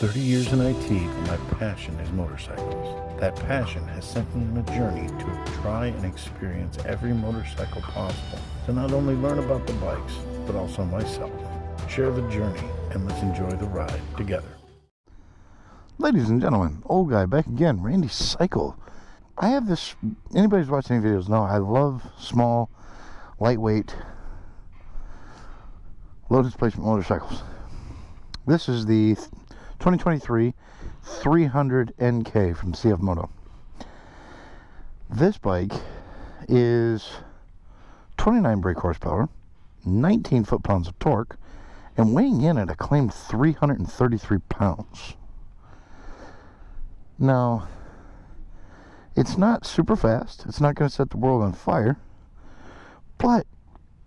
30 years in IT, but my passion is motorcycles. That passion has sent me on a journey to try and experience every motorcycle possible, to not only learn about the bikes, but also myself. Share the journey, and let's enjoy the ride together. Ladies and gentlemen, old guy back again, Randy Cycle. I have this, anybody who's watched any videos know I love small, lightweight, low displacement motorcycles. This is the 2023 300 NK from CFMoto. This bike is 29 brake horsepower, 19 foot-pounds of torque, and weighing in at a claimed 333 pounds. Now, it's not super fast. It's not going to set the world on fire, but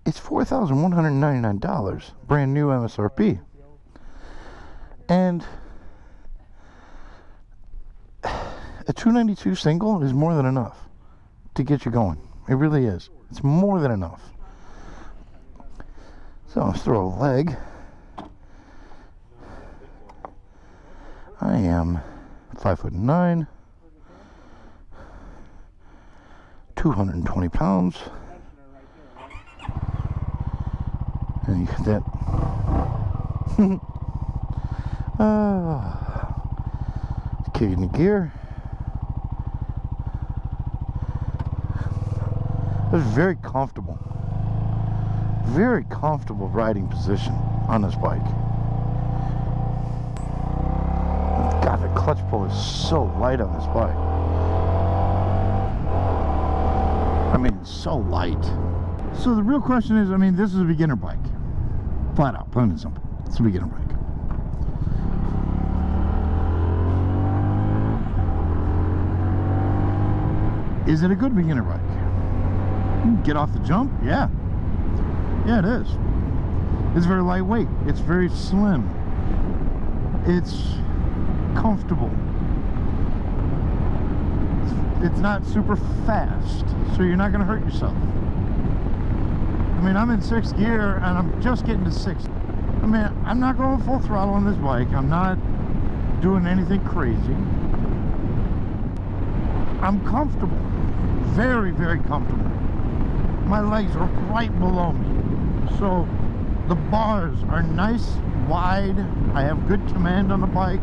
it's $4,199, brand new MSRP. And a 292 single is more than enough to get you going. It really is. It's more than enough. So let's throw a leg. I am 5'9", 220 pounds. And you get that. Kicking the gear. It's very comfortable riding position on this bike. God, the clutch pull is so light on this bike. I mean, so light. So the real question is, I mean, this is a beginner bike. Flat out, plain and simple. It's a beginner bike. Is it a good beginner bike? Get off the jump? Yeah. Yeah, it is. It's very lightweight. It's very slim. It's comfortable. It's not super fast, so you're not going to hurt yourself. I mean, I'm in 6th gear, and I'm just getting to 6th. I mean, I'm not going full throttle on this bike. I'm not doing anything crazy. I'm comfortable. Very, very comfortable. My legs are right below me. So the bars are nice, wide. I have good command on the bike.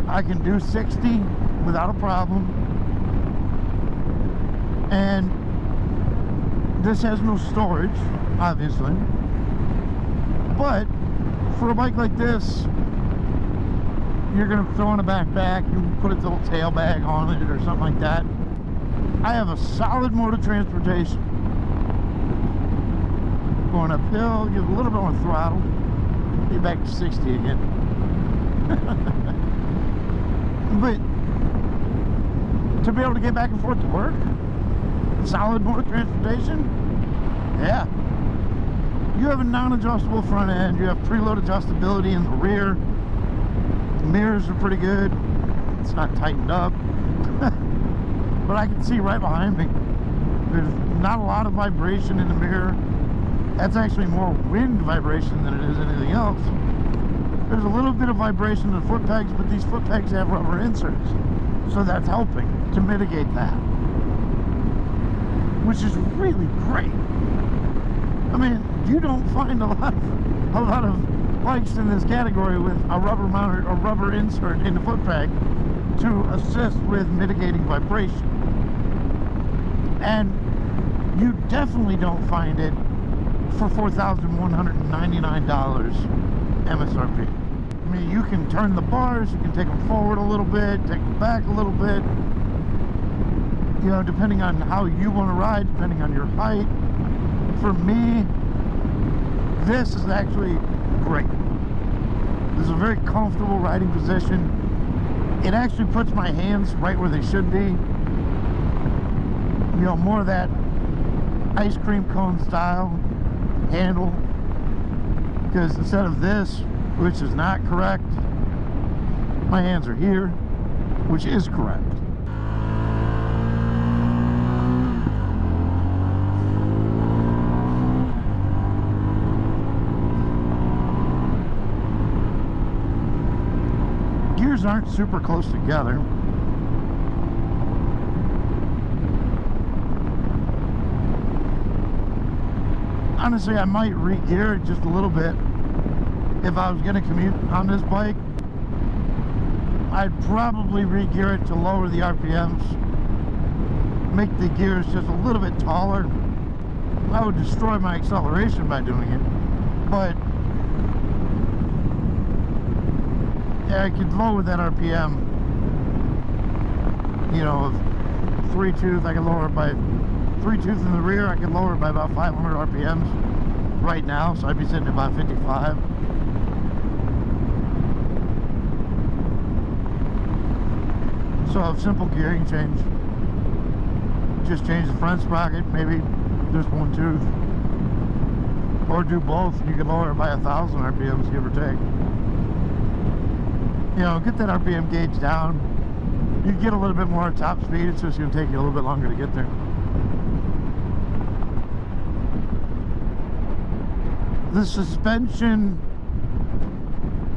I can do 60 without a problem. And this has no storage, obviously. But for a bike like this, you're going to throw in a backpack, you can put a little tail bag on it or something like that. I have a solid mode of transportation. Going uphill, give a little bit more throttle, get back to 60 again. But to be able to get back and forth to work, solid mode of transportation, yeah. You have a non-adjustable front end, you have preload adjustability in the rear. The mirrors are pretty good. It's not tightened up. But I can see right behind me. There's not a lot of vibration in the mirror. That's actually more wind vibration than it is anything else. There's a little bit of vibration in the foot pegs, but these foot pegs have rubber inserts. So that's helping to mitigate that. Which is really great. I mean, you don't find a lot of bikes in this category with a rubber mounted or rubber insert in the foot peg to assist with mitigating vibration. And you definitely don't find it for $4,199 MSRP. I mean, you can turn the bars, you can take them forward a little bit, take them back a little bit, you know, depending on how you want to ride, depending on your height. For me, this is actually great. This is a very comfortable riding position. It actually puts my hands right where they should be. You know, more of that ice cream cone style handle. Because instead of this, which is not correct, my hands are here, which is correct. gears aren't super close together. Honestly, I might re-gear it just a little bit. If I was going to commute on this bike, I'd probably re-gear it to lower the RPMs, make the gears just a little bit taller. I would destroy my acceleration by doing it, but yeah, I could lower that RPM, you know, of 3-tooth, I can lower it by 3-tooth in the rear, I can lower it by about 500 RPMs right now, so I'd be sitting at about 55. So a simple gearing change. Just change the front sprocket, maybe just one tooth. Or do both, you can lower it by 1,000 RPMs, give or take. You know, get that RPM gauge down. You get a little bit more top speed, it's just going to take you a little bit longer to get there. The suspension,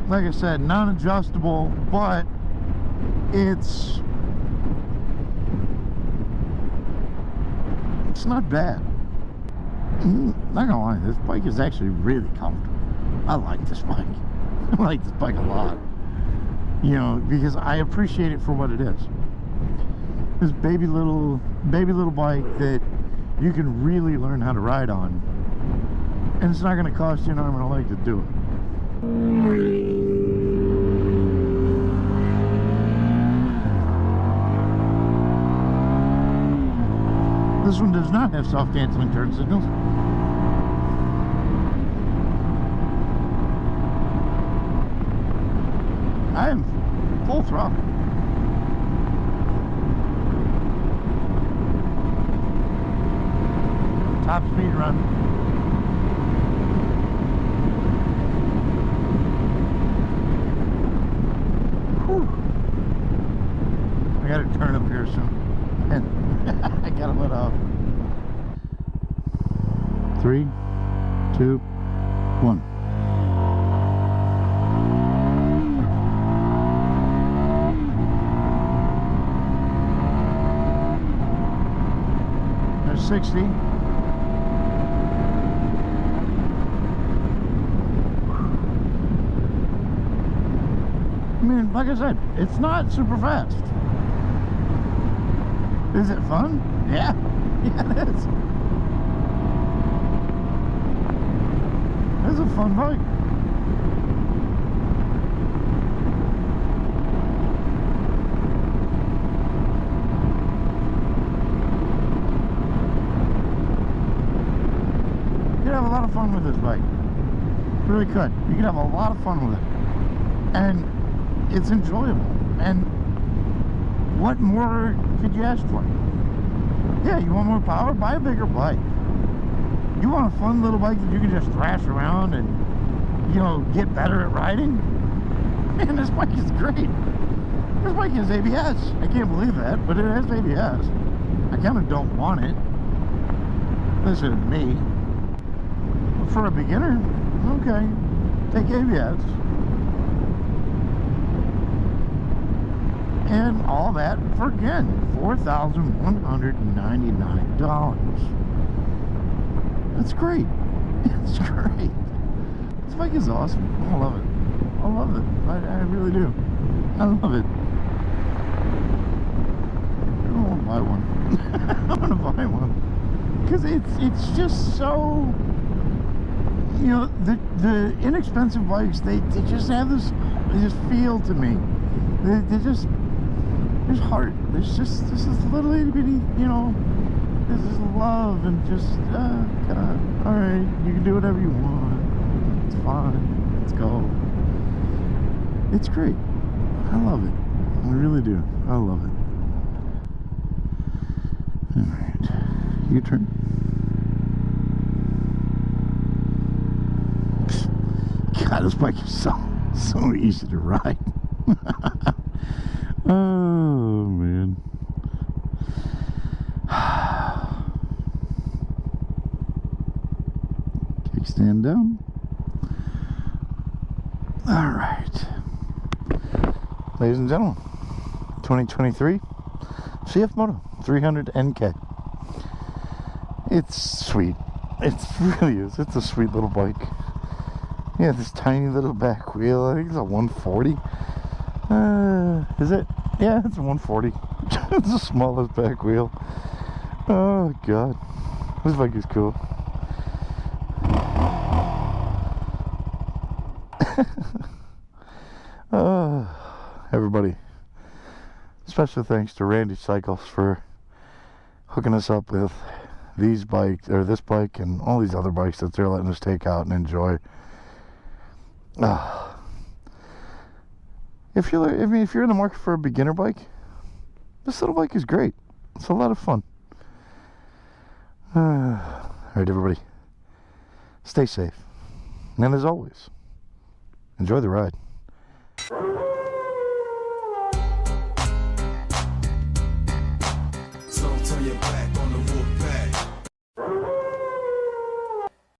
like I said, non-adjustable, but it's not bad. Not gonna lie, this bike is actually really comfortable. I like this bike. I like this bike a lot. You know, because I appreciate it for what it is. This baby little bike that you can really learn how to ride on. And it's not going to cost you an arm and a leg to do it. This one does not have soft canceling turn signals. I am full throttle. Top speed run. I gotta turn up here soon. And I gotta let off. 3, 2, 1. There's 60. I mean, like I said, it's not super fast. Is it fun? Yeah. Yeah, it is. It's a fun bike. You could have a lot of fun with this bike. Really could. You could have a lot of fun with it. And it's enjoyable. And what more could you ask for? Yeah, you want more power? Buy a bigger bike. You want a fun little bike that you can just thrash around and, you know, get better at riding? Man, this bike is great. This bike has ABS. I can't believe that, but it has ABS. I kind of don't want it. Listen to me. But for a beginner, okay, take ABS. And all that for, again, $4,199. That's great. It's great. This bike is awesome. I love it. I love it. I really do. I love it. I want to buy one. I want to buy one. Because it's just so, you know, the inexpensive bikes, they just have this feel to me. They just, there's heart. There's just this little itty bitty, you know, this is love and just, God, all right, you can do whatever you want. It's fine. Let's go. It's great. I love it. I really do. I love it. All right, U-turn. God, this bike is so easy to ride. Oh man. Kickstand down. All right. ladies and gentlemen, 2023 CFMoto 300 NK. It's sweet. It really is. It's a sweet little bike. Yeah, this tiny little back wheel. I think it's a 140. Is it? Yeah, it's a 140. It's the smallest back wheel. Oh god, this bike is cool. Everybody, special thanks to Randy Cycles for hooking us up with these bikes, or this bike, and all these other bikes that they're letting us take out and enjoy. If you're in the market for a beginner bike, this little bike is great. It's a lot of fun. Alright, everybody, stay safe, and as always, enjoy the ride. So turn your back